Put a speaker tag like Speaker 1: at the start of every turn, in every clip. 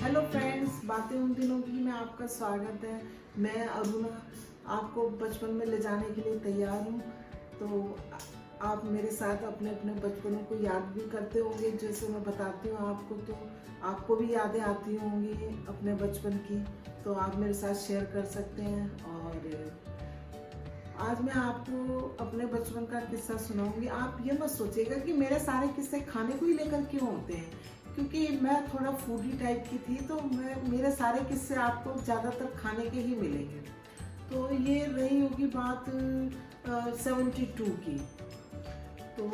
Speaker 1: Hello friends, बातें उन दिनों की में आपका स्वागत है। मैं अरुणा आपको बचपन में ले जाने के लिए तैयार हूँ। तो आप मेरे साथ अपने अपने बचपनों को याद भी करते होंगे। जैसे मैं बताती हूँ आपको, तो आपको भी यादें आती होंगी अपने बचपन की, तो आप मेरे साथ शेयर कर सकते हैं। और आज मैं आपको अपने बचपन का किस्सा सुनाऊंगी। आप ये मत सोचिएगा कि मेरे सारे किस्से खाने को ही लेकर क्यों होते हैं, क्योंकि मैं थोड़ा फूडी टाइप की थी, तो मेरे सारे किस्से आपको ज़्यादातर खाने के ही मिलेंगे। तो ये रही होगी बात 72 की। तो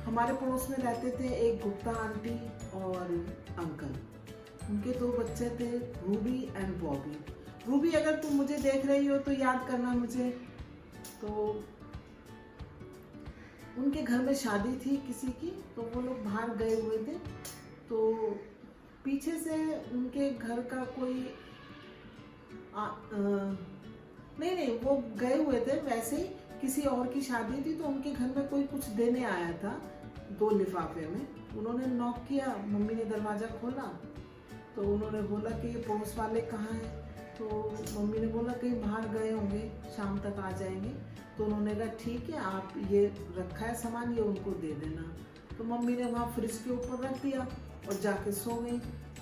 Speaker 1: हमारे पड़ोस में रहते थे एक गुप्ता आंटी और अंकल। उनके दो बच्चे थे, रूबी एंड बॉबी। रूबी, अगर तुम मुझे देख रही हो तो याद करना मुझे। तो उनके घर में शादी थी किसी की, तो वो लोग बाहर गए हुए थे। तो पीछे से उनके घर का कोई नहीं, वो गए हुए थे वैसे ही, किसी और की शादी थी, तो उनके घर में कोई कुछ देने आया था 2 लिफाफे में। उन्होंने नॉक किया, मम्मी ने दरवाज़ा खोला, तो उन्होंने बोला कि ये पड़ोस वाले कहाँ हैं। तो मम्मी ने बोला कहीं बाहर गए होंगे, शाम तक आ जाएंगे। तो उन्होंने कहा ठीक है, आप ये रखा है सामान, ये उनको दे देना। तो मम्मी ने वहाँ फ्रिज के ऊपर रख दिया और जाके सो गई।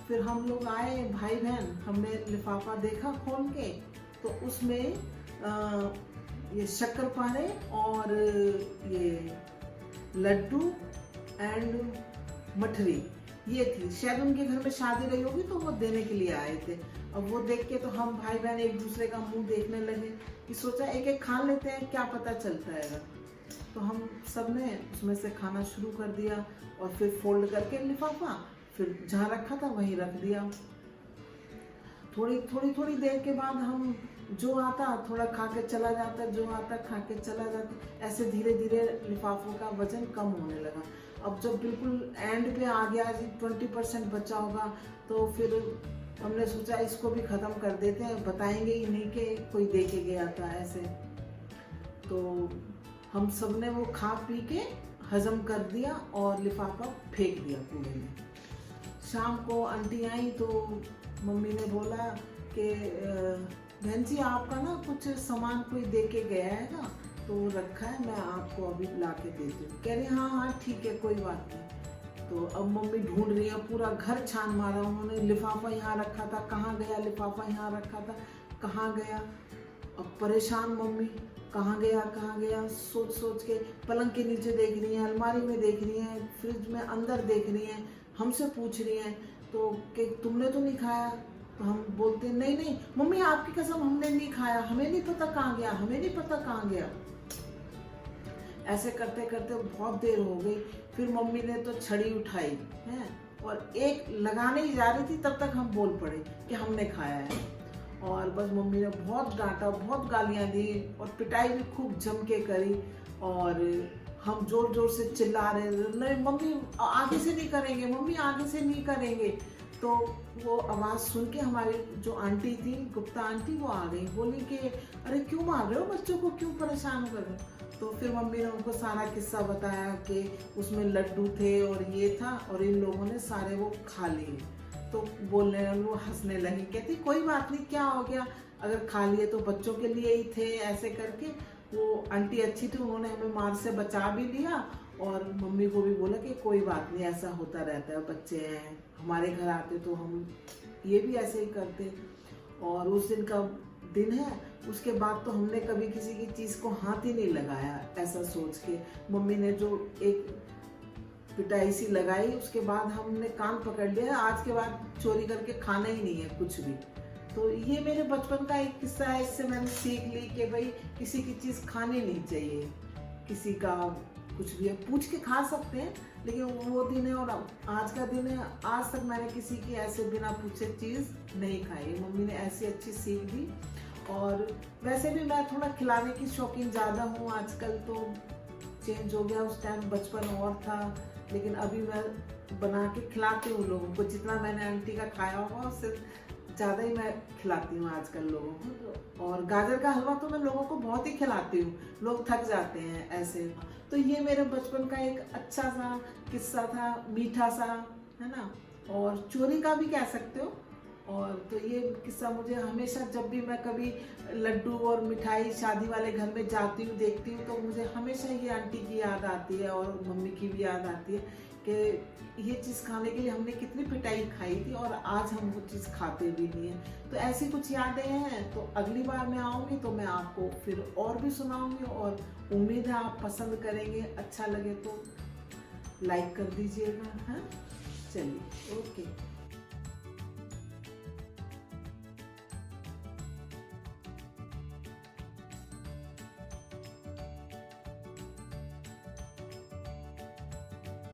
Speaker 1: फिर हम लोग आए, भाई बहन, हमने लिफाफा देखा खोल के, तो उसमें ये शक्करपारे और ये लड्डू एंड मठरी ये थी। शायद उनके घर में शादी रही होगी, तो वो देने के लिए आए थे। अब वो देख के तो हम भाई बहन एक दूसरे का मुंह देखने लगे कि सोचा एक एक खा लेते हैं, क्या पता चलता है। तो हम सब ने उसमें से खाना शुरू कर दिया और फिर फोल्ड करके लिफाफा फिर जहाँ रखा था वहीं रख दिया। थोड़ी देर के बाद हम जो आता थोड़ा खा के चला जाता, जो आता खा के चला जाता। ऐसे धीरे धीरे लिफाफों का वजन कम होने लगा। अब जब बिल्कुल एंड पे आ गया, 20% बचा होगा, तो फिर हमने सोचा इसको भी ख़त्म कर देते हैं, बताएंगे ही नहीं कि कोई दे के गया था ऐसे। तो हम सब ने वो खा पी के हजम कर दिया और लिफाफा फेंक दिया कूड़े में। शाम को आंटी आई तो मम्मी ने बोला कि बहन जी, आपका ना कुछ सामान कोई दे के गया है ना, तो रखा है, मैं आपको अभी ला के देती हूँ। कह रही हाँ ठीक है, कोई बात नहीं। तो अब मम्मी ढूंढ रही है, पूरा घर छान मारा उन्होंने। लिफाफा यहाँ रखा था, कहाँ गया, लिफाफा यहाँ रखा था, कहाँ गया। अब परेशान मम्मी, कहाँ गया, सोच सोच के पलंग के नीचे देख रही है, अलमारी में देख रही है, फ्रिज में अंदर देख रही है, हमसे पूछ रही है तो कि तुमने तो नहीं खाया। तो हम बोलते नहीं मम्मी, आपकी कसम, हमने नहीं खाया, हमें नहीं पता कहाँ गया, हमें नहीं पता कहाँ गया। ऐसे करते करते बहुत देर हो गई। फिर मम्मी ने तो छड़ी उठाई है और एक लगाने ही जा रही थी, तब तक हम बोल पड़े कि हमने खाया है। और बस मम्मी ने बहुत डांटा, बहुत गालियां दी और पिटाई भी खूब जम के करी। और हम जोर जोर से चिल्ला रहे, नहीं मम्मी आगे से नहीं करेंगे, मम्मी आगे से नहीं करेंगे। तो वो आवाज़ सुन के हमारी जो आंटी थी, गुप्ता आंटी, वो आ गई, बोली कि अरे क्यों मार रहे हो बच्चों को, क्यों परेशान कर रहे हो। तो फिर मम्मी ने उनको सारा किस्सा बताया कि उसमें लड्डू थे और ये था, और इन लोगों ने सारे वो खा लिए। तो बोलने लगी, वो हंसने लगी, कहती कोई बात नहीं, क्या हो गया, अगर खा लिए तो बच्चों के लिए ही थे। ऐसे करके वो आंटी अच्छी थी, उन्होंने हमें मार से बचा भी लिया। और मम्मी को भी बोला कि कोई बात नहीं, ऐसा होता रहता है, बच्चे हैं, हमारे घर आते तो हम ये भी ऐसे ही करते। और उस दिन का दिन है, उसके बाद तो हमने कभी किसी की चीज़ को हाथ ही नहीं लगाया, ऐसा सोच के। मम्मी ने जो एक पिटाई सी लगाई, उसके बाद हमने कान पकड़ लिया, आज के बाद चोरी करके खाना ही नहीं है कुछ भी। तो ये मेरे बचपन का एक किस्सा है, इससे मैंने सीख ली कि भाई किसी की चीज़ खानी नहीं चाहिए। किसी का कुछ भी है, पूछ के खा सकते हैं, लेकिन वो दिन है और आज का दिन है, आज तक मैंने किसी की ऐसे बिना पूछे चीज़ नहीं खाई। मम्मी ने ऐसी अच्छी सीख दी। और वैसे भी मैं थोड़ा खिलाने की शौकीन ज़्यादा हूँ, आजकल तो चेंज हो गया, उस टाइम बचपन और था, लेकिन अभी मैं बना के खिलाती हूँ लोगों को। जितना मैंने आंटी का खाया होगा उससे ज़्यादा ही मैं खिलाती हूँ आजकल लोगों को। और गाजर का हलवा तो मैं लोगों को बहुत ही खिलाती हूँ, लोग थक जाते हैं ऐसे। तो ये मेरे बचपन का एक अच्छा सा किस्सा था, मीठा सा, है ना। और चोरी का भी कह सकते हो, और तो ये किस्सा मुझे हमेशा, जब भी मैं कभी लड्डू और मिठाई शादी वाले घर में जाती हूँ देखती हूँ, तो मुझे हमेशा ये आंटी की याद आती है और मम्मी की भी याद आती है कि ये चीज़ खाने के लिए हमने कितनी पिटाई खाई थी और आज हम वो चीज़ खाते भी नहीं हैं। तो ऐसी कुछ यादें हैं। तो अगली बार मैं आऊँगी तो मैं आपको फिर और भी सुनाऊँगी, और उम्मीद है आप पसंद करेंगे। अच्छा लगे तो लाइक कर दीजिएगा। हाँ, चलिए, ओके।